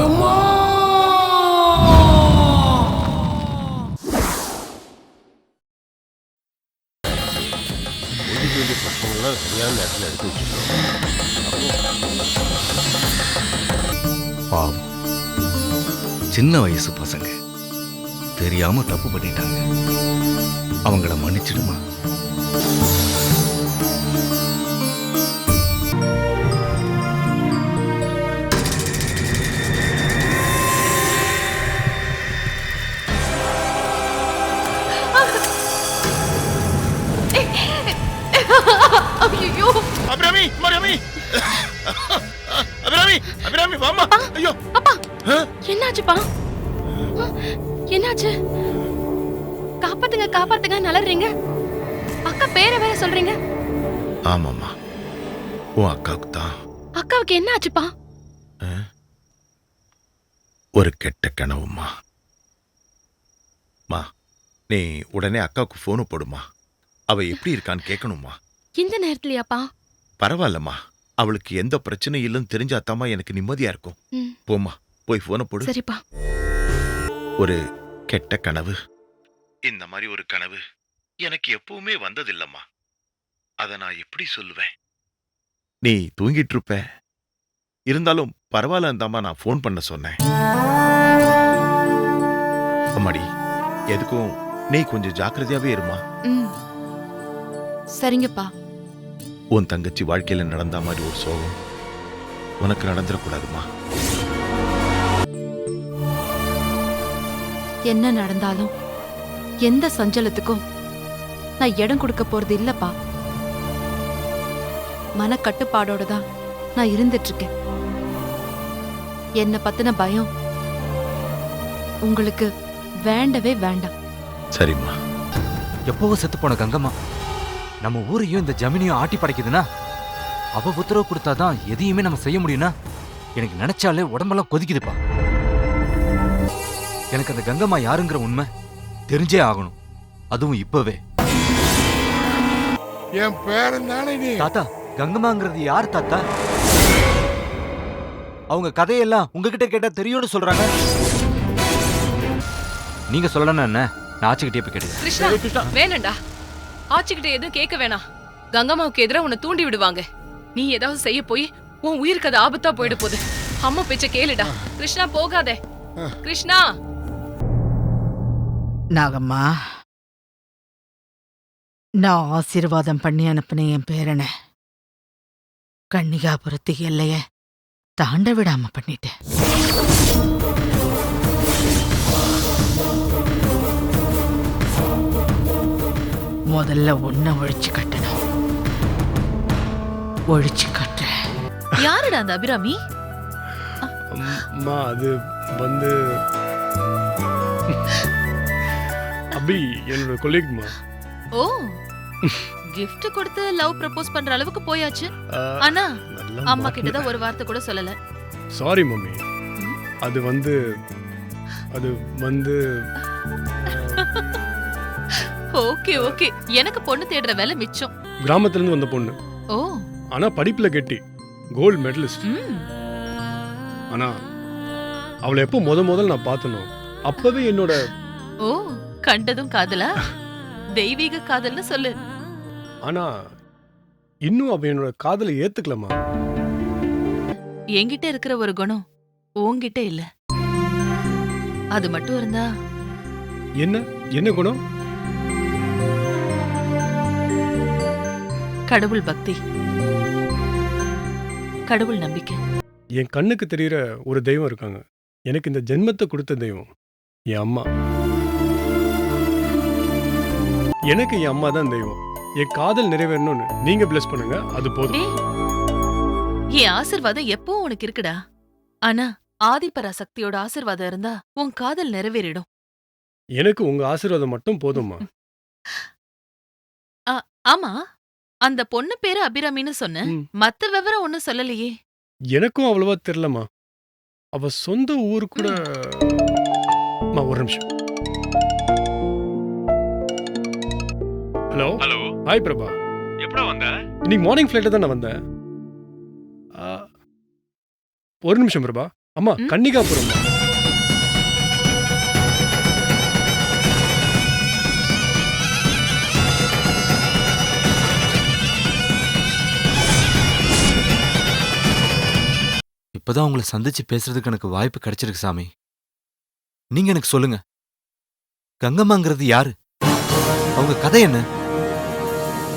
கங்கம்மா! முடிக்க வேண்டிய பசங்கள்லாம் சரியான நேரத்தில் எடுத்து வச்சுருக்கோம். பாவம், சின்ன வயசு பசங்க தெரியாம தப்பு பண்ணிட்டாங்க. அவங்கள மன்னிச்சிடுமா? ஐயோ அபிராமி, அபிராமி, அபிராமி, அபிராமி, வாமா. ஐயோ அப்பா, என்னாச்சுப்பா? என்னாச்சு? காப்பாத்துங்க காப்பாத்துங்க நலறீங்க. அக்கா பேரை வேற சொல்றீங்க. ஆமாம்மா, உன் அக்காவுக்கு தான் அக்காவுக்கு என்ன ஆச்சுப்பா? ஒரு கெட்ட கனவுமா. மா, நீ உடனே அக்காவுக்கு போனு போடுமா. அவ எப்படி இருக்கான்னு கேட்கணுமா. இந்த நேரத்துலயாப்பா? பரவாயில்லம்மா, அவளுக்கு எந்த பிரச்சனையும் இல்லைன்னு தெரிஞ்சாத்தாமா எனக்கு நிம்மதியா இருக்கும். போம்மா, போய் போன போடு. சரிப்பா. ஒரு கெட்ட கனவு, இந்த மாதிரி ஒரு கனவு எனக்கு எப்பவுமே வந்ததில்லம்மா. அத நான் எப்படி சொல்லுவேன்? நீ தூங்கிட்டு இருப்ப, இருந்தாலும் பரவாயில்லந்தாமா நான் போன் பண்ண சொன்னேன். அம்மாடி, எதுக்கும் நீ கொஞ்சம் ஜாக்கிரதையாவே இருமா. சரிங்கப்பா. உன் தங்கச்சி வாழ்க்கையில நடந்த மாதிரி ஒரு சோகம் உனக்கு நடந்துடக்கூடாதுமா. என்ன நடந்தாலும் எந்த சஞ்சலத்துக்கும் நான் இடம் கொடுக்க போறது இல்லப்பா. மனக்கட்டுப்பாடோட தான் நான் இருந்துட்டு இருக்கேன். என்ன பத்தின பயம் உங்களுக்கு வேண்டவே வேண்டாம். சரிம்மா. எப்பவோ செத்து போன கங்கம்மா நம்ம ஊரையும் இந்த ஜமீனையும் ஆட்டி படைக்குதுன்னா, அவ உத்தரவு கொடுத்தாதான் எதையுமே நம்ம செய்ய முடியும்னா, எனக்கு நினைச்சாலே உடம்பெல்லாம் கொதிக்குதுப்பா. எனக்கு அந்த கங்கம்மா யாருங்கிற உண்மை தெரிஞ்சே ஆகணும், அதுவும் இப்பவே. என் பேரன் தானே நீ? தாத்தா, கங்கம்மாங்கிறது யார் தாத்தா? அவங்க கதையெல்லாம் உங்ககிட்ட கேட்டா தெரியும்னு சொல்றாங்க. நீங்க சொல்லணும் என்ன? நான் ஆச்சுக்கிட்டே போய் கேட்டேன். கிருஷ்ணா, வேணண்டா. ஆச்சுக்கிட்ட எதுவும் கேட்க வேணாம். கங்கம்மாவுக்கு எதிராக உன்னை தூண்டி விடுவாங்க. நீ ஏதாவது செய்ய போய் உன் உயிருக்கு அது ஆபத்தா போயிட போகுது. அம்மா பேச்ச கேளுடா. கிருஷ்ணா, போகாதே. கிருஷ்ணா. நாகம்மா, நான் ஆசீர்வாதம் பண்ணி அனுப்பின என் பேரனை கன்னிகாபுரத்து எல்லைய தாண்ட விடாம பண்ணிட்டேன். முதல்ல ஒன்ன ஒழிச்சு கட்டணும். ஒழிச்சு கட்ட. யாருடா அந்த அபிராமி? அம்மா, அது வந்து அபி என்னோட கொலீக்மா. ஓ, gift கொடுத்து லவ் ப்ரப்போஸ் பண்ற அளவுக்கு போயாச்சு. ஆனா அம்மா கிட்ட தான் ஒரு வார்த்தை கூட சொல்லல. Sorry mummy. அது வந்து ஓகே ஓகே, எனக்கு பொண்ணு தேடுற வேலை மிச்சம். கிராமத்துல இருந்து வந்த பொண்ணு. ஓ, ஆனா படிப்புல கெட்டி, கோல்டு மெடலிஸ்ட். ஆனா அவளை எப்போ முதல் நான் பார்த்தனோ அப்பவே என்னோட. ஓ, கண்டதும் காதலா? தெய்வீக காதல்னு சொல்லு. ஆனா இன்னும் அவ என்னோட காதலை ஏத்துக்கலமா. என்கிட்ட இருக்கிற ஒரு குணம் உன்கிட்ட இல்ல. அது மட்டும் இருந்தா. என்ன குணம்? கடவுள் பக்தி, கடவுள் நம்பிக்கை. என் கண்ணுக்கு தெரியற ஒரு தெய்வம் இருக்காங்க. எனக்கு இந்த ஜென்மத்தை கொடுத்த தெய்வம் என் அம்மா. எனக்கு என் அம்மா தான் தெய்வம். என் காதல் நிறைவேறணும்னு நீங்க பிளஸ் பண்ணுங்க, அது போதும். என் ஆசிர்வாதம் எப்பவும் உனக்கு இருக்குடா. ஆனா ஆதிபராசக்தியோட ஆசிர்வாதம் இருந்தா உன் காதல் நிறைவேறிடும். எனக்கு உங்க ஆசீர்வாதம் மட்டும் போதும்மா. ஆமா, அந்த பொண்ணு பேரு அபிராமின்னு சொன்ன, மத்த விவரம் ஒண்ணும் சொல்லலையே. எனக்கும் அவ்வளவா தெரியலமா. அவ சொந்த ஊரு கூட. ஒரு நிமிஷம். ஹலோ. ஹாய் பிரபா. எப்படா வந்த? இன்னைக்கு மார்னிங் ஃபிளைட்ல தான் நான் வந்தேன். ஒரு நிமிஷம் பிரபா. அம்மா கன்னிகாபுரம்மா. இப்பதான் உங்களை சந்திச்சு பேசுறதுக்கு எனக்கு வாய்ப்பு கிடைச்சிருக்கு சாமி. நீங்க எனக்கு சொல்லுங்க, கங்கம்மாங்கிறது யாரு? அவங்க கதை என்ன?